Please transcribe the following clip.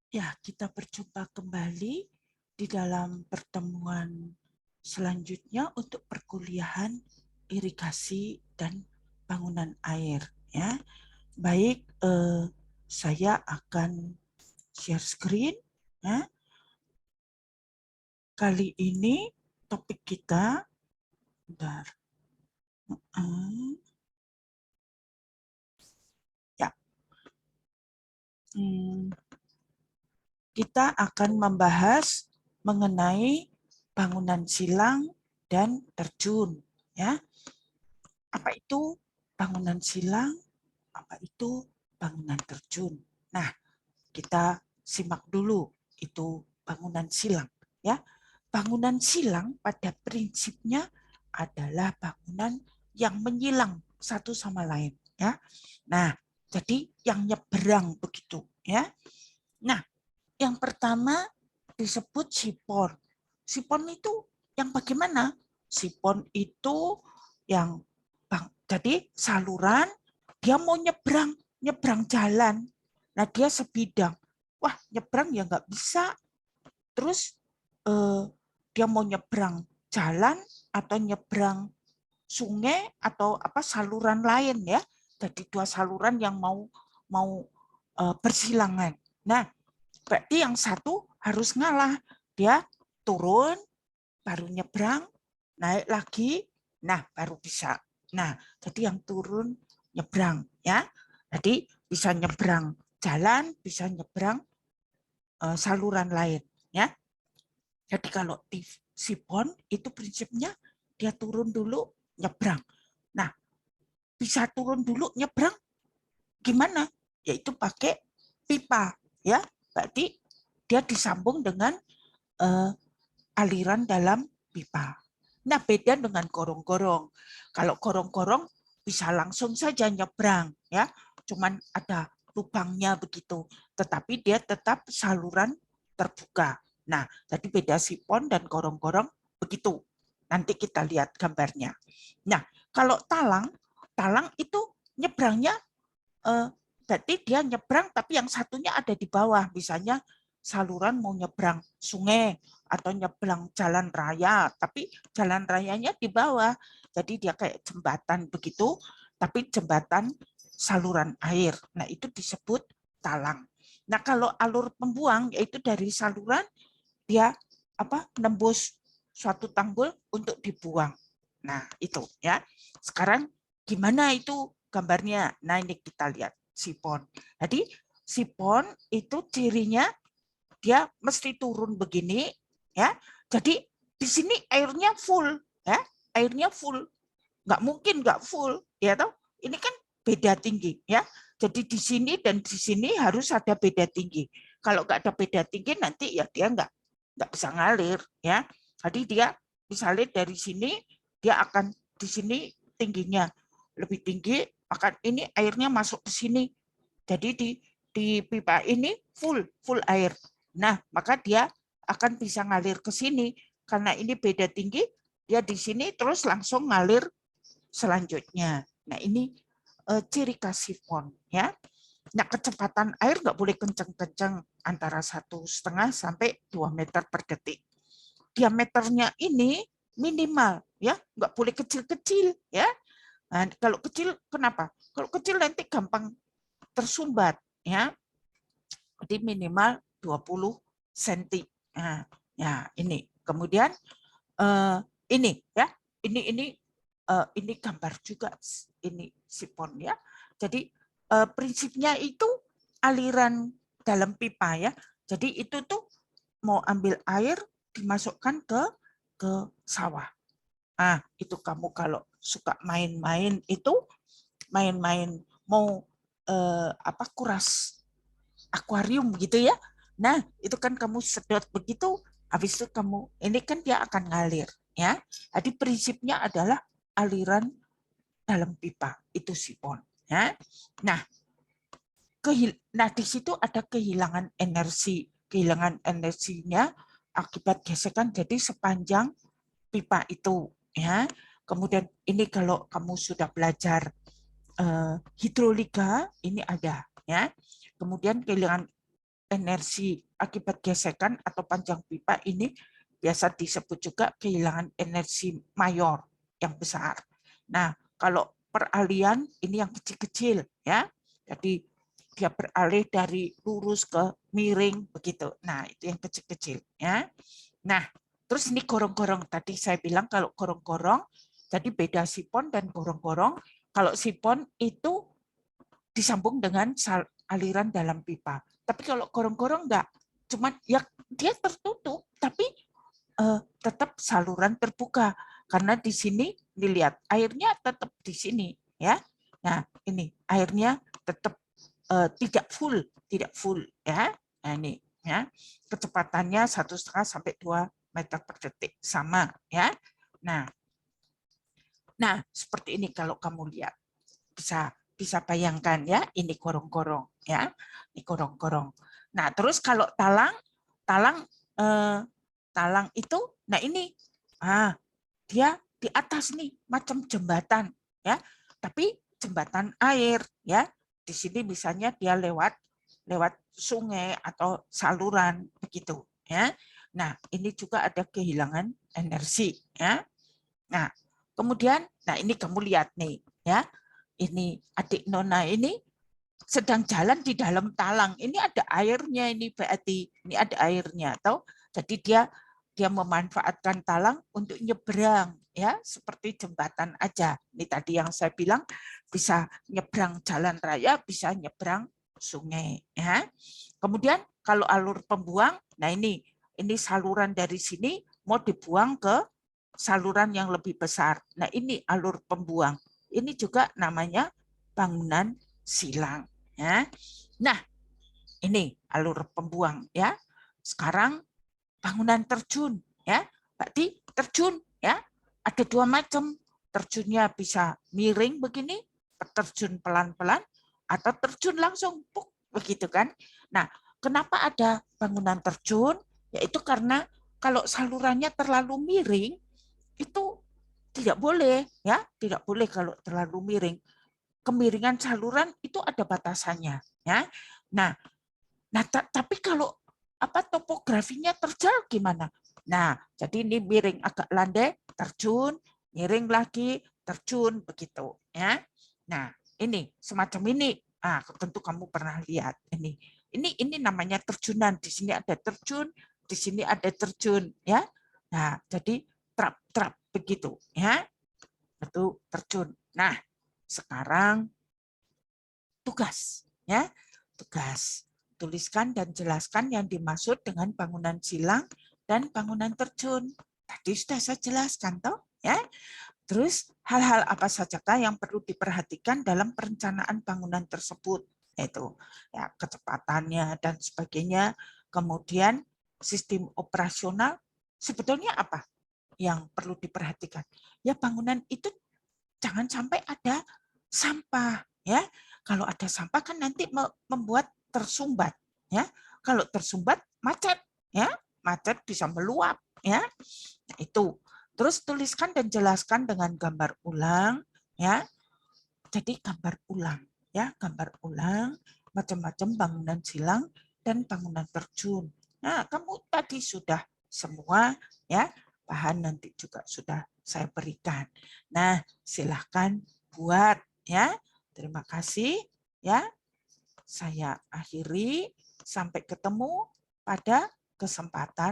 Ya, kita berjumpa kembali di dalam pertemuan selanjutnya untuk perkuliahan irigasi dan bangunan air. Ya, baik, saya akan share screen. Ya. Kali ini topik kita, bentar, ya, kita akan membahas mengenai bangunan silang dan terjun. Ya, apa itu bangunan silang? Apa itu bangunan terjun? Nah, kita simak dulu itu bangunan silang. Ya, bangunan silang pada prinsipnya adalah bangunan yang menyilang satu sama lain. Ya, nah, jadi yang nyeberang begitu. Ya, nah, yang pertama disebut sipon. Sipon itu yang bagaimana? Sipon itu yang jadi saluran dia mau nyebrang, nyebrang jalan. Nah dia sebidang. Wah nyebrang ya nggak bisa. Terus dia mau nyebrang jalan atau nyebrang sungai atau apa saluran lain ya. Jadi dua saluran yang mau bersilangan. Nah berarti yang satu harus ngalah. Dia turun, baru nyebrang, naik lagi, nah baru bisa. Nah, jadi yang turun nyebrang ya. Jadi bisa nyebrang jalan, bisa nyebrang saluran lain ya. Jadi kalau di sipon itu prinsipnya dia turun dulu nyebrang. Nah, bisa turun dulu nyebrang gimana? Yaitu pakai pipa ya. Berarti dia disambung dengan uh, aliran dalam pipa. Nah, beda dengan gorong-gorong. Kalau gorong-gorong bisa langsung saja nyebrang, ya. Cuman ada lubangnya begitu, tetapi dia tetap saluran terbuka. Nah, jadi beda sipon dan gorong-gorong begitu. Nanti kita lihat gambarnya. Nah, kalau talang, talang itu nyebrangnya berarti dia nyebrang tapi yang satunya ada di bawah. Misalnya saluran mau nyebrang sungai atau nyebrang jalan raya, tapi jalan rayanya di bawah. Jadi dia kayak jembatan begitu, tapi jembatan saluran air. Nah, itu disebut talang. Nah, kalau alur pembuang yaitu dari saluran dia apa? Nembus suatu tanggul untuk dibuang. Nah, itu ya. Sekarang gimana itu gambarnya? Nah, ini kita lihat sipon. Jadi sipon itu cirinya dia mesti turun begini ya. Jadi di sini airnya full ya, airnya full. Nggak mungkin nggak full ya toh. Ini kan beda tinggi ya. Jadi di sini dan di sini harus ada beda tinggi. Kalau nggak ada beda tinggi nanti ya dia nggak bisa ngalir ya. Jadi dia misalnya dari sini dia akan di sini tingginya lebih tinggi, akan ini airnya masuk ke sini. Jadi di pipa ini full air. Nah, maka dia akan bisa ngalir ke sini karena ini beda tinggi, dia di sini terus langsung ngalir selanjutnya. Nah, ini ciri khas sifon ya. Nah, kecepatan air nggak boleh kencang-kencang antara 1,5 sampai 2 meter per detik. Diameternya ini minimal ya, nggak boleh kecil-kecil ya. Nah, kalau kecil kenapa? Kalau kecil nanti gampang tersumbat ya. Jadi minimal 20 cm. Nah, ya ini. Kemudian ini ya. Ini gambar juga ini sipon ya. Jadi prinsipnya itu aliran dalam pipa ya. Jadi itu tuh mau ambil air dimasukkan ke sawah. Ah, itu kamu kalau suka main-main itu main-main mau apa kuras akuarium gitu ya. Nah, itu kan kamu sedot begitu, habis itu kamu ini kan dia akan ngalir ya. Jadi prinsipnya adalah aliran dalam pipa itu sipon ya. Nah, nah di situ ada kehilangan energi. Kehilangan energinya akibat gesekan jadi sepanjang pipa itu ya. Kemudian ini kalau kamu sudah belajar hidrolika ini ada ya. Kemudian kehilangan energi akibat gesekan atau panjang pipa ini biasa disebut juga kehilangan energi mayor yang besar. Nah, kalau peralihan ini yang kecil-kecil ya. Jadi dia beralih dari lurus ke miring begitu. Nah, itu yang kecil-kecil ya. Nah, terus ini gorong-gorong. Tadi saya bilang kalau gorong-gorong jadi beda sipon dan gorong-gorong. Kalau sipon itu disambung dengan aliran dalam pipa. Tapi kalau gorong-gorong enggak, cuma ya dia tertutup, tapi tetap saluran terbuka karena di sini dilihat airnya tetap di sini ya. Nah ini airnya tetap tidak full ya. Nah ini ya kecepatannya 1,5 sampai 2 meter per detik sama ya. Nah seperti ini kalau kamu lihat bisa bayangkan ya, ini gorong-gorong ya, ini gorong-gorong. Nah terus kalau talang itu, nah ini dia di atas nih macam jembatan ya, tapi jembatan air ya. Di sini misalnya dia lewat sungai atau saluran begitu ya. Nah ini juga ada kehilangan energi ya. Nah kemudian, nah ini kamu lihat nih ya. Ini adik Nona ini sedang jalan di dalam talang. Ini ada airnya ini berarti. Ini ada airnya atau jadi dia memanfaatkan talang untuk nyebrang ya, seperti jembatan aja. Ini tadi yang saya bilang bisa nyebrang jalan raya, bisa nyebrang sungai ya. Kemudian kalau alur pembuang, nah ini saluran dari sini mau dibuang ke saluran yang lebih besar. Nah, ini alur pembuang. Ini juga namanya bangunan silang ya. Nah, ini alur pembuang ya. Sekarang bangunan terjun ya. Berarti terjun ya. Ada 2 macam. Terjunnya bisa miring begini, terjun pelan-pelan atau terjun langsung begitu kan. Nah, kenapa ada bangunan terjun? Yaitu karena kalau salurannya terlalu miring itu tidak boleh ya, tidak boleh kalau terlalu miring. Kemiringan saluran itu ada batasannya ya. Nah tapi kalau topografinya terjal gimana? Nah, jadi ini miring agak landai, terjun, miring lagi, terjun begitu ya. Nah, ini semacam ini. Tentu kamu pernah lihat ini. Ini namanya terjunan. Di sini ada terjun, di sini ada terjun ya. Nah, jadi trap begitu ya. Itu terjun. Nah, sekarang tugas ya. Tugas. Tuliskan dan jelaskan yang dimaksud dengan bangunan silang dan bangunan terjun. Tadi sudah saya jelaskan toh ya. Terus hal-hal apa sajakah yang perlu diperhatikan dalam perencanaan bangunan tersebut? Itu ya kecepatannya dan sebagainya. Kemudian sistem operasional sebetulnya apa yang perlu diperhatikan? Ya bangunan itu jangan sampai ada sampah ya. Kalau ada sampah kan nanti membuat tersumbat ya. Kalau tersumbat macet ya, macet bisa meluap ya. Nah, itu. Terus tuliskan dan jelaskan dengan gambar ulang ya. Jadi gambar ulang ya, gambar ulang macam-macam bangunan silang dan bangunan terjun. Nah, kamu tadi sudah semua ya, bahan nanti juga sudah saya berikan. Nah, silahkan buat ya. Terima kasih ya. Saya akhiri, sampai ketemu pada kesempatan